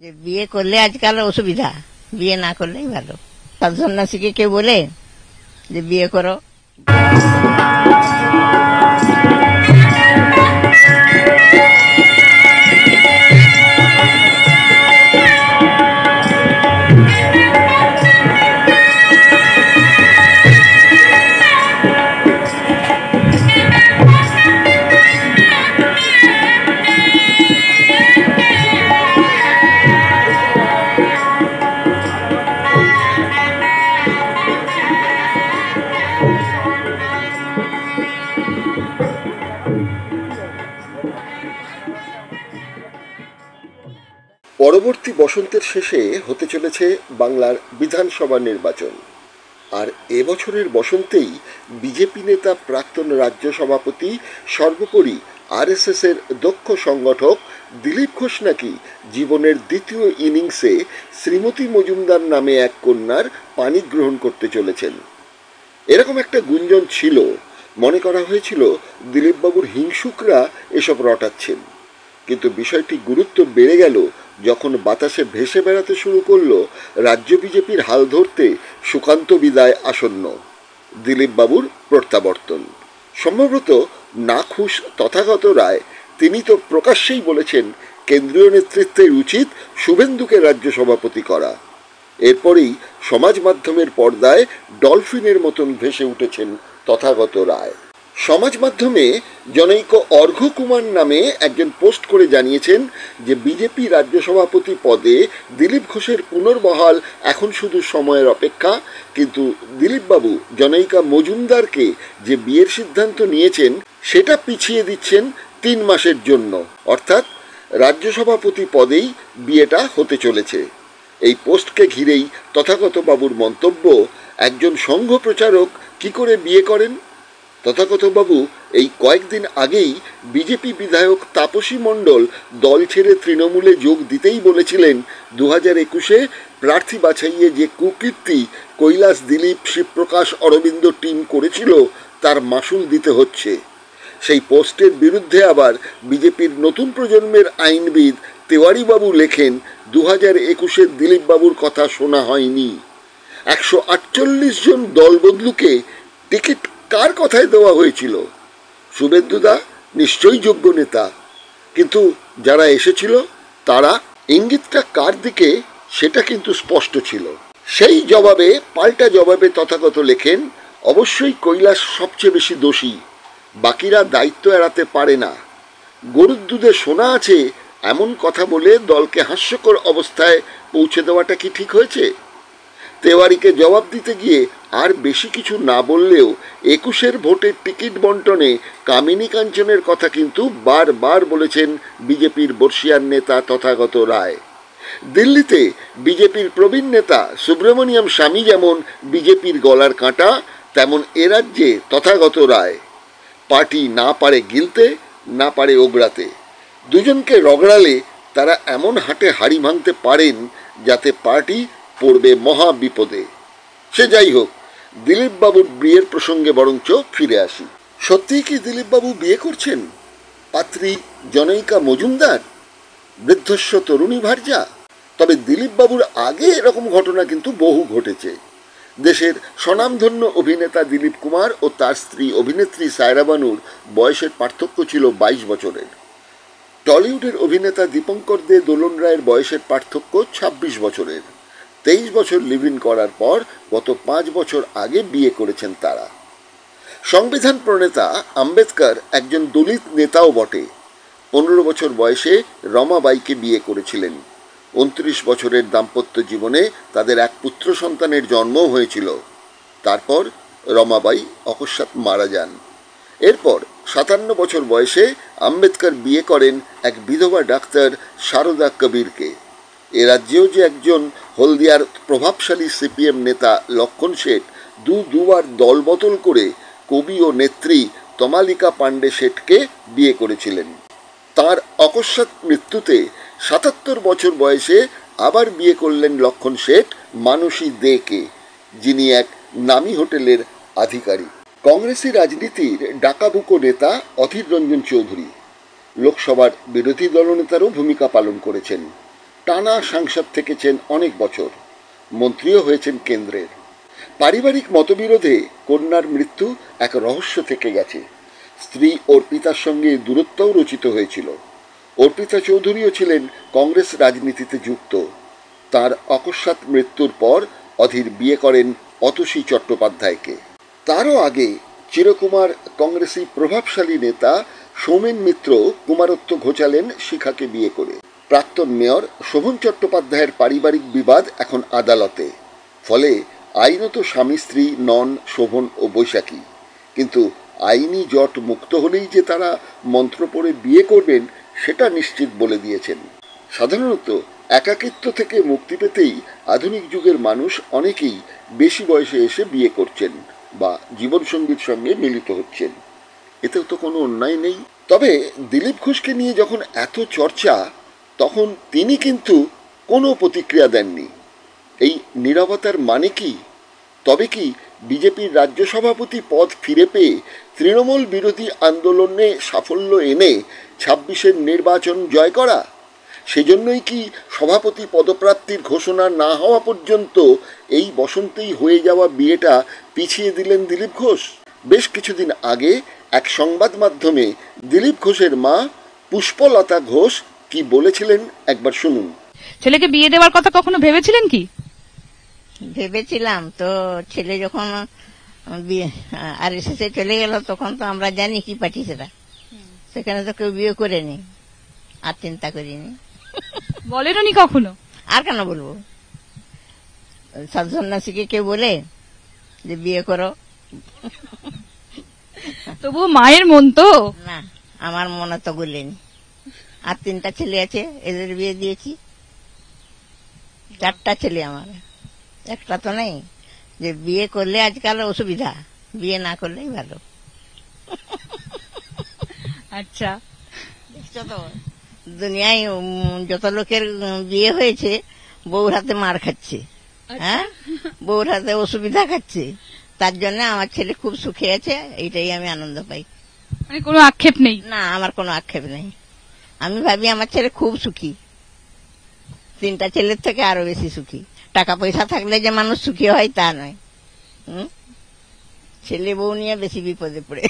যে বিয়ে করলে আজকাল অসুবিধা, বিয়ে না করলেই ভালো। সব সন্ন্যাসীকে কেউ বলে যে বিয়ে করো। পরবর্তী বসন্তের শেষে হতে চলেছে বাংলার বিধানসভা নির্বাচন। আর এবছরের বসন্তেই বিজেপি নেতা, প্রাক্তন রাজ্য সভাপতি, সর্বোপরি আরএসএস এর দক্ষ সংগঠক দিলীপ ঘোষ নাকি জীবনের দ্বিতীয় ইনিংসে শ্রীমতী মজুমদার নামে এক কন্যার পানি গ্রহণ করতে চলেছেন। এরকম একটা গুঞ্জন ছিল। মনে করা হয়েছিল দিলীপবাবুর হিংসুকরা এসব রটাচ্ছেন। কিন্তু বিষয়টি গুরুত্ব বেড়ে গেল যখন বাতাসে ভেসে বেড়াতে শুরু করলো রাজ্য বিজেপির হাল ধরতে সুকান্ত বিদায় আসন্ন, দিলীপবাবুর প্রত্যাবর্তন। সম্ভবত নাখুশ তথাগত রায় তিনি তো প্রকাশ্যেই বলেছেন কেন্দ্রীয় নেতৃত্বের উচিত শুভেন্দুকে রাজ্য সভাপতি করা। এরপরেই সমাজ মাধ্যমের পর্দায় ডলফিনের মতন ভেসে উঠেছেন তথাগত রায়। সমাজ মাধ্যমে জনৈক অর্ঘ্য কুমার নামে একজন পোস্ট করে জানিয়েছেন যে বিজেপি রাজ্য সভাপতি পদে দিলীপ ঘোষের পুনর্বহাল এখন শুধু সময়ের অপেক্ষা। কিন্তু দিলীপবাবু জনৈকা মজুমদারকে যে বিয়ের সিদ্ধান্ত নিয়েছেন সেটা পিছিয়ে দিচ্ছেন 3 মাসের জন্য, অর্থাৎ রাজ্য সভাপতি পদেই বিয়েটা হতে চলেছে। এই পোস্টকে ঘিরেই তথাগত বাবুর মন্তব্য, একজন সংঘ প্রচারক কি করে বিয়ে করেন? তথাগত বাবু এই কয়েকদিন আগেই বিজেপি বিধায়ক তাপসী মণ্ডল দল ছেড়ে তৃণমূলে যোগ দিতেই বলেছিলেন 2021-এ প্রার্থী বাছাইয়ে যে কুকীর্তি কৈলাস, দিলীপ, শিবপ্রকাশ, অরবিন্দ টিম করেছিল তার মাসুল দিতে হচ্ছে। সেই পোস্টের বিরুদ্ধে আবার বিজেপির নতুন প্রজন্মের আইনবিদ তেওয়ারিবাবু লেখেন 2021-এর দিলীপবাবুর কথা শোনা হয়নি। 148 জন দলবদলুকে টিকিট কার কথায় দেওয়া হয়েছিল? শুভেন্দুদা নিশ্চয়ই যোগ্য নেতা, কিন্তু যারা এসেছিল তারা, ইঙ্গিতটা কার দিকে সেটা কিন্তু স্পষ্ট ছিল। সেই জবাবে, পাল্টা জবাবে তথাগত লেখেন, অবশ্যই কৈলাস সবচেয়ে বেশি দোষী, বাকিরা দায়িত্ব এড়াতে পারে না। গরুর দুধে সোনা আছে এমন কথা বলে দলকে হাস্যকর অবস্থায় পৌঁছে দেওয়াটা কি ঠিক হয়েছে? তেওয়ারিকে জবাব দিতে গিয়ে আর বেশি কিছু না বললেও 21-এর ভোটের টিকিট বন্টনে কামিনী কাঞ্চনের কথা কিন্তু বারবার বলেছেন বিজেপির বর্ষিয়ান নেতা তথাগত রায়। দিল্লিতে বিজেপির প্রবীণ নেতা সুব্রমণিয়াম স্বামী যেমন বিজেপির গলার কাঁটা, তেমন এ রাজ্যে তথাগত রায়। পার্টি না পারে গিলতে, না পারে ওগড়াতে। দুজনকে রগড়ালে তারা এমন হাটে হাড়ি ভাঙতে পারেন যাতে পার্টি পড়বে মহা বিপদে। সে যাই হোক, দিলীপবাবুর বিয়ের প্রসঙ্গে বরঞ্চ ফিরে আসি। সত্যিই কি দিলীপবাবু বিয়ে করছেন? পাত্রী জনৈকা মজুমদার, বৃদ্ধস্ব তরুণী ভার্যা? তবে দিলীপবাবুর আগে এরকম ঘটনা কিন্তু বহু ঘটেছে। দেশের স্বনামধন্য অভিনেতা দিলীপ কুমার ও তার স্ত্রী অভিনেত্রী সায়রা বানুর বয়সের পার্থক্য ছিল 22 বছরের। টলিউডের অভিনেতা দীপঙ্কর দে দোলন রায়ের বয়সের পার্থক্য 26 বছরের। 23 বছর লিভ ইন করার পর গত 5 বছর আগে বিয়ে করেছেন তারা। সংবিধান প্রণেতা আম্বেদকর একজন দলিত নেতাও বটে। 15 বছর বয়সে রমাবাইকে বিয়ে করেছিলেন। 29 বছরের দাম্পত্য জীবনে তাদের এক পুত্র সন্তানের জন্মও হয়েছিল। তারপর রমাবাই অকস্মাৎ মারা যান। এরপর 57 বছর বয়সে আম্বেদকর বিয়ে করেন এক বিধবা ডাক্তার সারদা কবিরকে। এ রাজ্যেও যে একজন হলদিয়ার প্রভাবশালী সিপিএম নেতা লক্ষণ শেঠ দুবার দল বদল করে কবি ও নেত্রী তমালিকা পাণ্ডে শেঠকে বিয়ে করেছিলেন। তার অকস্মাৎ মৃত্যুতে 77 বছর বয়সে আবার বিয়ে করলেন লক্ষণ শেঠ মানসী দেকে, যিনি এক নামী হোটেলের আধিকারিক। কংগ্রেসি রাজনীতির ডাকাবুকো নেতা অধীর রঞ্জন চৌধুরী লোকসভার বিরোধী দলনেতারও ভূমিকা পালন করেছেন। টানা সাংসদ থেকেছেন অনেক বছর, মন্ত্রীও হয়েছেন কেন্দ্রের। পারিবারিক মতবিরোধে কন্যার মৃত্যু এক রহস্য থেকে গেছে। স্ত্রী অর্পিতার সঙ্গে দূরত্বও রচিত হয়েছিল। অর্পিতা চৌধুরীও ছিলেন কংগ্রেস রাজনীতিতে যুক্ত। তার অকস্মাৎ মৃত্যুর পর অধীর বিয়ে করেন অতসী চট্টোপাধ্যায়কে। তারও আগে চিরকুমার কংগ্রেসী প্রভাবশালী নেতা সৌমেন মিত্র কুমারত্ব ঘোচালেন শিখাকে বিয়ে করে। প্রাক্তন মেয়র শোভন চট্টোপাধ্যায়ের পারিবারিক বিবাদ এখন আদালতে। ফলে আইনত স্বামী স্ত্রী নন শোভন ও বৈশাখী, কিন্তু আইনি জট মুক্ত হলেই যে তারা মন্ত্র পড়ে বিয়ে করবেন সেটা নিশ্চিত বলে দিয়েছেন। সাধারণত একাকিত্ব থেকে মুক্তি পেতেই আধুনিক যুগের মানুষ অনেকেই বেশি বয়সে এসে বিয়ে করছেন বা জীবনসঙ্গীর সঙ্গে মিলিত হচ্ছেন। এতেও তো কোনো অন্যায় নেই। তবে দিলীপ ঘোষকে নিয়ে যখন এত চর্চা, তখন তিনি কিন্তু কোনো প্রতিক্রিয়া দেননি। এই নীরবতার মানে কি? তবে কি বিজেপির রাজ্য সভাপতি পদ ফিরে পেয়ে তৃণমূল বিরোধী আন্দোলনে সাফল্য এনে ২৬-এর নির্বাচন জয় করা? সেজন্যই কি সভাপতি পদপ্রাপ্তির ঘোষণা না হওয়া পর্যন্ত এই বসন্তেই হয়ে যাওয়া বিয়েটা পিছিয়ে দিলেন দিলীপ ঘোষ? বেশ কিছুদিন আগে এক সংবাদ মাধ্যমে দিলীপ ঘোষের মা পুষ্পলতা ঘোষ কি বলেছিলেন একবার শুনুন। ছেলেকে বিয়ে দেওয়ার কথা কখনো ভেবেছিলেন কি? ভেবেছিলাম তো। ছেলে যখন RSS চলে গেল তখন তো আমরা জানি কি পার্টি সেটা, সেখানে তো কেউ বিয়ে করেনি, আর চিন্তা করিনি। বলেননি কখনো? আর কেন বলবো? সাধু সন্ন্যাসীকে কেউ বলে যে বিয়ে করো? তবুও মায়ের মন তো। না, আমার মনে তো বলেনি। আর 3টা ছেলে আছে, এদের বিয়ে দিয়েছি। 4টা ছেলে আমার, একটা তো নেই। যে বিয়ে করলে আজকাল অসুবিধা, বিয়ে না করলেই ভালো। আচ্ছা, দেখছো তো দুনিয়ায় যত লোকের বিয়ে হয়েছে বউর হাতে মার খাচ্ছে, হ্যাঁ, বউর হাতে অসুবিধা খাচ্ছে। তার জন্য আমার ছেলে খুব সুখে আছে, এইটাই আমি আনন্দ পাই। মানে কোনো আক্ষেপ নেই? না, আমার কোনো আক্ষেপ নেই। আমি ভাবি আমার ছেলে খুব সুখী, 3টা ছেলের থেকে আরো বেশি সুখী। টাকা পয়সা থাকলে যে মানুষ সুখী হয় তা নয়। ছেলে বউ নিয়ে বেশি বিপদে পড়ে।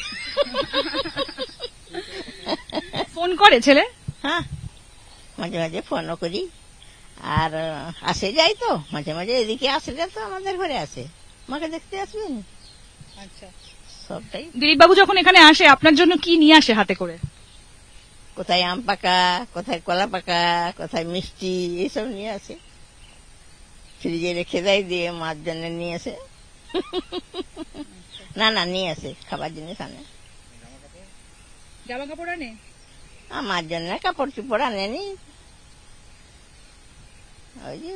ফোন করে ছেলে? হ্যাঁ, মাঝে মাঝে ফোনও করি, আর আসে যাই তো মাঝে মাঝে। এদিকে আসলে তো আমাদের ঘরে আসে, মাকে দেখতে আসবেন। আচ্ছা, সবটাই। দিলীপ বাবু যখন এখানে আসে আপনার জন্য কি নিয়ে আসে হাতে করে? কোথায় আম পাকা, কোথায় কলা পাকা, কোথায় মিষ্টি, এইসব নিয়ে আসে। ফ্রিজে রেখে দেয়, দিয়ে মার জন্য নিয়ে আসে। না না, নিয়ে আসে খাবার জিনিস আনে। জামা কাপড় আনে? আমার জন্য কাপড় চোপড় আনেনি। ওই যে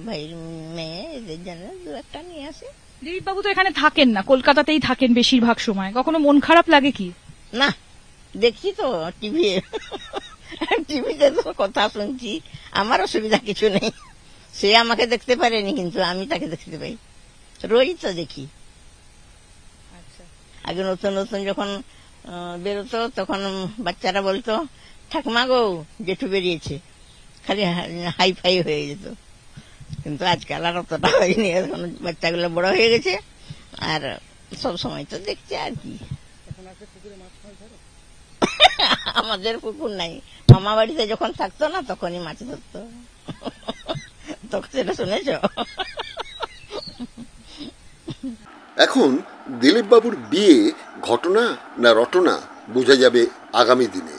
ভাইয়ের মেয়ে, এদের জন্য 2-1টা নিয়ে আসে। দিলীপ বাবু তো এখানে থাকেন না, কলকাতাতেই থাকেন বেশিরভাগ সময়। কখনো মন খারাপ লাগে কি? না, দেখছি তো টিভিতে তো কথা শুনছি। আমার অসুবিধা কিছু নেই। সে আমাকে দেখতে পারেনি, কিন্তু আমি তাকে দেখতে পাই, রোজ তো দেখি। আগে নতুন নতুন যখন বেরোতো তখন বাচ্চারা বলতো ঠাকুমা গো জেঠু বেরিয়েছে, খালি হাই ফাই হয়ে যেত। কিন্তু আজকাল আর অতটা হয়নি, এখন বাচ্চাগুলো বড় হয়ে গেছে, আর সব সময় তো দেখছে আর কি। আমাদের পুকুর নাই, মামা বাড়িতে যখন থাকতো না তখনই মাছ ধরতো। তখন সেটা শুনেছ? এখন দিলীপ বাবুর বিয়ে ঘটনা না রটনা বোঝা যাবে আগামী দিনে।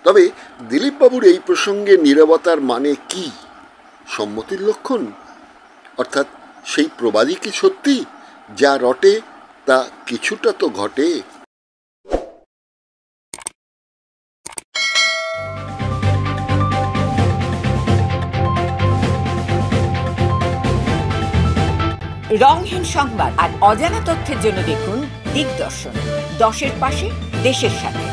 তবে দিলীপ বাবুর এই প্রসঙ্গে নীরবতার মানে কি? সম্মতির লক্ষণ? অর্থাৎ সেই প্রবাদই কি সত্যি, যা রটে তা কিছুটা তো ঘটে? রংহীন সংবাদ আর অজানা তথ্যের জন্য দেখুন দিগদর্শন, 10-এর পাশে, দেশের সাথে।